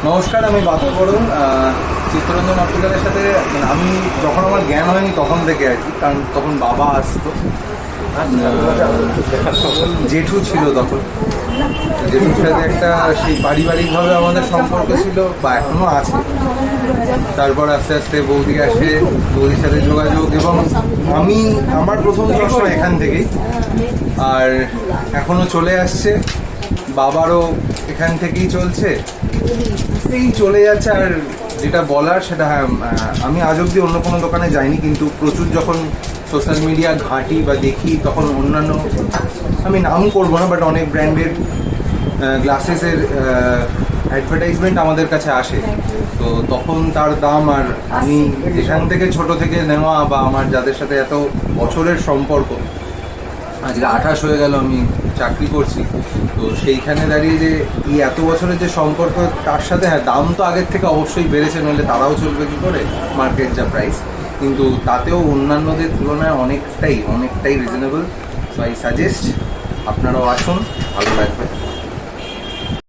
নমস্কার, আমি বাতল বরুণ। চিত্তরঞ্জন অপ্টিক্যালের সাথে আমি যখন আমার জ্ঞান হয়নি তখন থেকে আর কি, কারণ তখন বাবা আসতো, জেঠু ছিল তখন। জেঠুর সাথে একটা সেই পারিবারিকভাবে আমাদের সম্পর্ক ছিল বা এখনও আছে। তারপর আস্তে আস্তে বৌদি আসে, বৌদির সাথে যোগাযোগ, এবং আমার প্রথম চশমা এখান থেকেই, আর এখনও চলে আসছে। বাবারও এখান থেকেই চলছে, এই চলে যাচ্ছে। আর যেটা বলার সেটা, হ্যাঁ, আমি আজ অব্দি অন্য কোনো দোকানে যাইনি, কিন্তু প্রচুর যখন সোশ্যাল মিডিয়া ঘাঁটি বা দেখি তখন অন্যান্য, আমি নাম করবো না, বাট অনেক ব্র্যান্ডের গ্লাসেসের অ্যাডভার্টাইজমেন্ট আমাদের কাছে আসে। তো তখন তার দাম, আর আমি যেখান থেকে ছোট থেকে নেওয়া বা আমার যাদের সাথে এত বছরের সম্পর্ক, আজকে 28 হয়ে গেল আমি চাকরি করছি, তো সেইখানে দাঁড়িয়ে যে এই এত বছরের যে সম্পর্ক, তার সাথে হ্যাঁ দাম তো আগের থেকে অবশ্যই বেড়েছে, নইলে তারাও চলবে কী করে, মার্কেট যা প্রাইস, কিন্তু তাতেও অন্যান্যদের তুলনায় অনেকটাই রিজনেবল। সো আই সাজেস্ট আপনারাও আসুন, ভালো লাগবে।